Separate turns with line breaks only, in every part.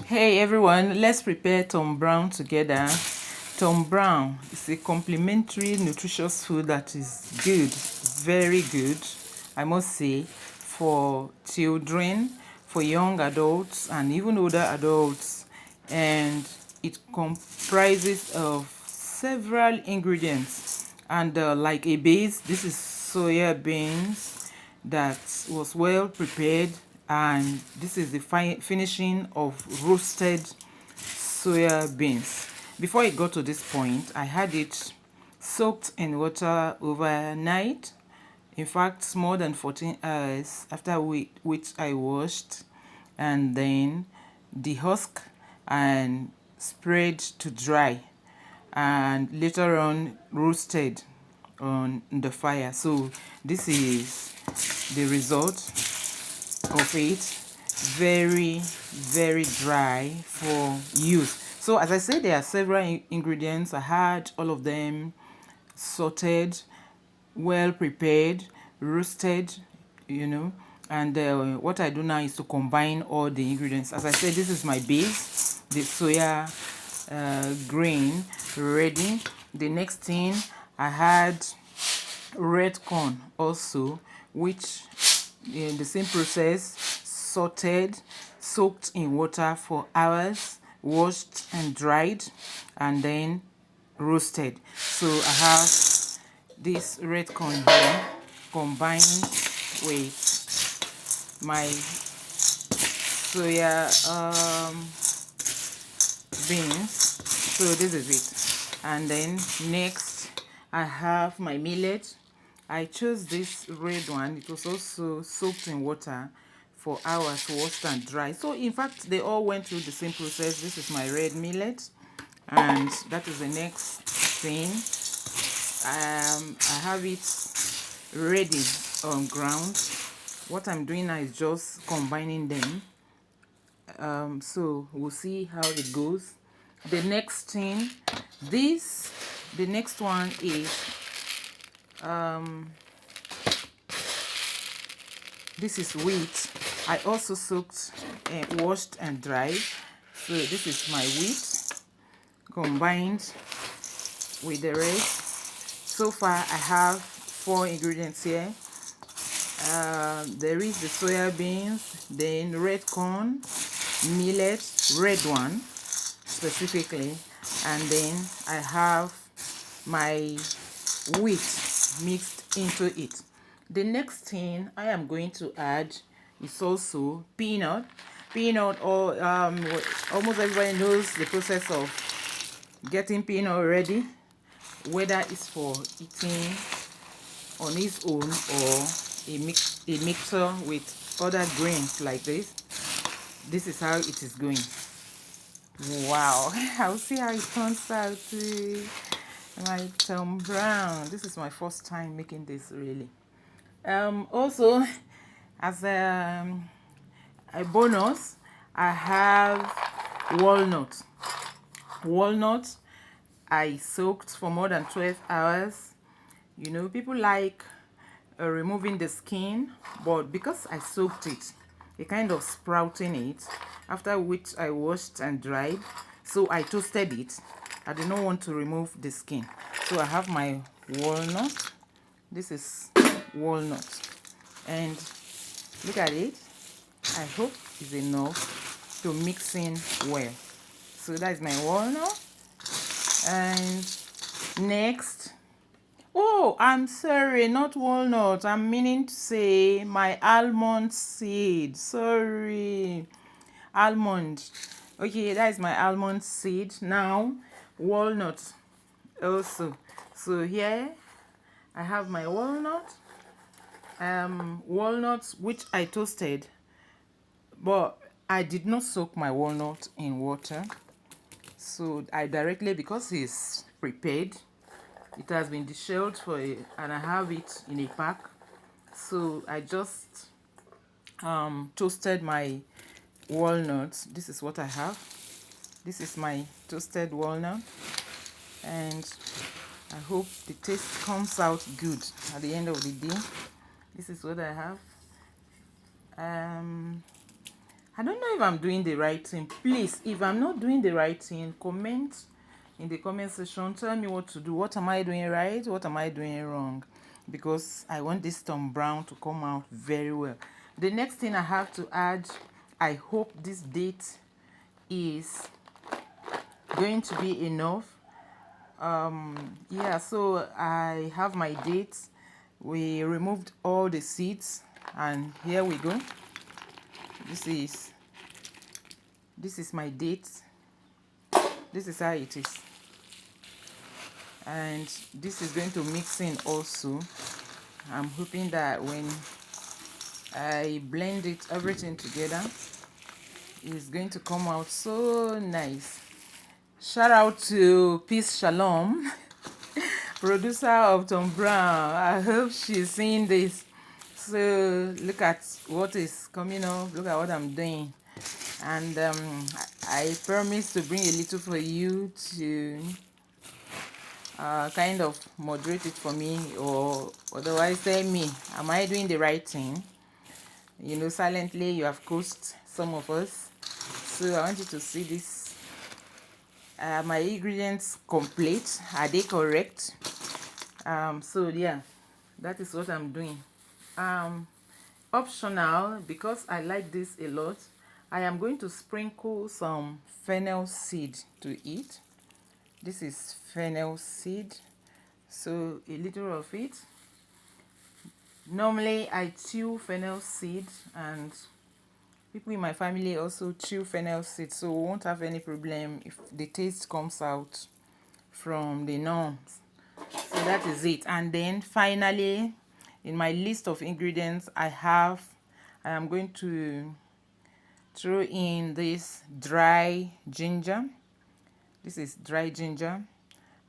Hey everyone, let's prepare Tombrown together. Tombrown is a complementary nutritious food that is good, very good, I must say, for children, for young adults and even older adults. And it comprises of several ingredients and like a base, this is soya beans that was well prepared, and this is the finishing of roasted soya beans. Before it got to this point, I had it soaked in water overnight, in fact more than 14 hours, after which I washed and then dehusked and spread to dry, and later on roasted on the fire. So this is the result of it. Very dry for use. So as I said, there are several ingredients. I had all of them sorted, well prepared, roasted, and what I do now is to combine all the ingredients. As I said, this is my base, the soya grain ready. The next thing, I had red corn also, which in the same process, sorted, soaked in water for hours, washed and dried, and then roasted. So I have this red corn here combined with my soya beans. So this is it. And then next I have my millet. I chose this red one. It was also soaked in water for hours, washed and dry. So in fact they all went through the same process. This is my red millet, and that is the next thing. I have it ready on ground. What I'm doing now is just combining them. So we'll see how it goes. The next thing, the next one is this is wheat. I also soaked, washed and dried. So this is my wheat combined with the rest. So far I have 4 ingredients here. There is the soya beans, then red corn, millet, red one specifically, and then I have my wheat mixed into it. The next thing I am going to add is also peanut. Or almost everybody knows the process of getting peanut ready, whether it's for eating on its own or a mixture with other grains like this. This is how it is going. Wow, I'll see how it turns out. My Tombrown. This is my first time making this, really. Also, as a bonus, I have walnut. Walnut I soaked for more than 12 hours. People like removing the skin, but because I soaked it kind of sprouting it, after which I washed and dried. So I toasted it. I did not want to remove the skin. So I have my walnut. This is walnut. And look at it. I hope it's enough to mix in well. So that's my walnut. And next, oh, I'm sorry, not walnut. I'm meaning to say my almond seed. Sorry, almond. Okay, that is my almond seed. Now, walnut also. So here I have my walnut. Walnuts which I toasted, but I did not soak my walnut in water. So I directly, because it's prepared, it has been deshelled and I have it in a pack. So I just toasted my walnuts. This is what I have. This is my toasted walnut, and I hope the taste comes out good at the end of the day. This is what I have. I don't know if I'm doing the right thing. Please, if I'm not doing the right thing, comment in the comment section. Tell me what to do. What am I doing right? What am I doing wrong? Because I want this Tombrown to come out very well. The next thing I have to add, I hope this date is going to be enough. Yeah, so I have my dates. We removed all the seeds, and here we go. This is my dates. This is how it is, and this is going to mix in also. I'm hoping that when I blend it everything together, it's going to come out so nice. Shout out to Peace Shalom, producer of Tombrown. I hope she's seeing this. So look at what is coming up. Look at what I'm doing. And I promise to bring a little for you to kind of moderate it for me, or otherwise tell me, am I doing the right thing? You know, silently you have coached some of us. So I want you to see this. My ingredients complete. Are they correct? So yeah, that is what I'm doing. Optional, because I like this a lot, I am going to sprinkle some fennel seed to it. This is fennel seed, so a little of it. Normally I chew fennel seed, and people in my family also chew fennel seed, so we won't have any problem if the taste comes out from the norms. So that is it. And then finally, in my list of ingredients, I am going to throw in this dry ginger. This is dry ginger.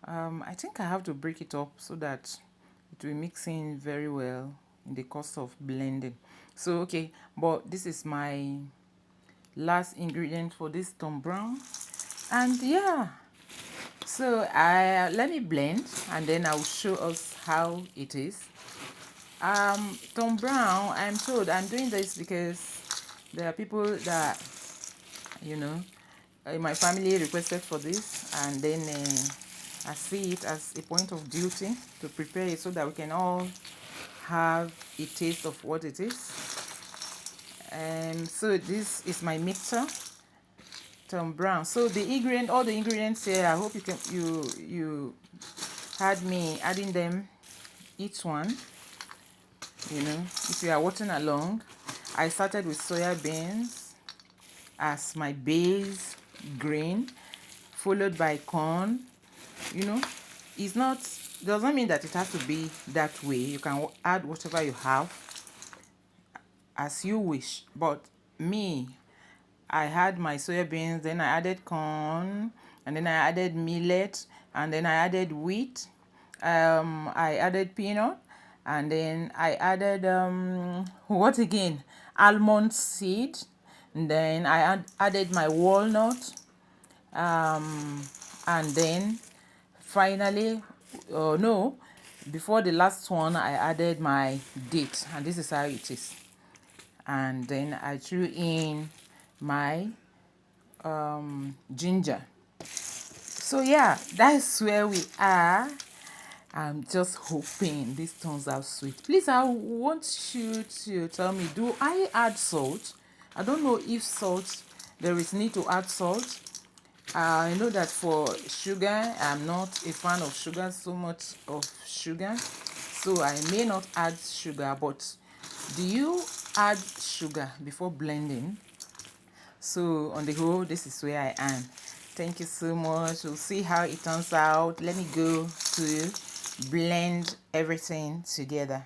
I think I have to break it up so that it will mix in very well in the course of blending. So okay, but this is my last ingredient for this Tombrown. And yeah, so let me blend, and then I'll show us how it is. Tombrown, I'm told I'm doing this because there are people that, you know, in my family requested for this, and then I see it as a point of duty to prepare it so that we can all have a taste of what it is. So this is my mixer, Tombrown. So all the ingredients here, I hope you had me adding them, each one. You know, if you are watching along, I started with soya beans as my base grain, followed by corn. You know, it's not, doesn't mean that it has to be that way. You can add whatever you have as you wish, but me, I had my soya beans, then I added corn, and then I added millet, and then I added wheat, I added peanut, and then I added what again, almond seed, and then I added my walnut, and then finally, no, before the last one, I added my date, and this is how it is. And then I threw in my ginger. So yeah, that's where we are. I'm just hoping this turns out sweet. Please, I want you to tell me, do I add salt? I don't know if there is need to add salt. I know that for sugar, I'm not a fan of sugar, so much of sugar, so I may not add sugar. But do you add sugar before blending? So on the whole, this is where I am. Thank you so much. We'll see how it turns out. Let me go to blend everything together.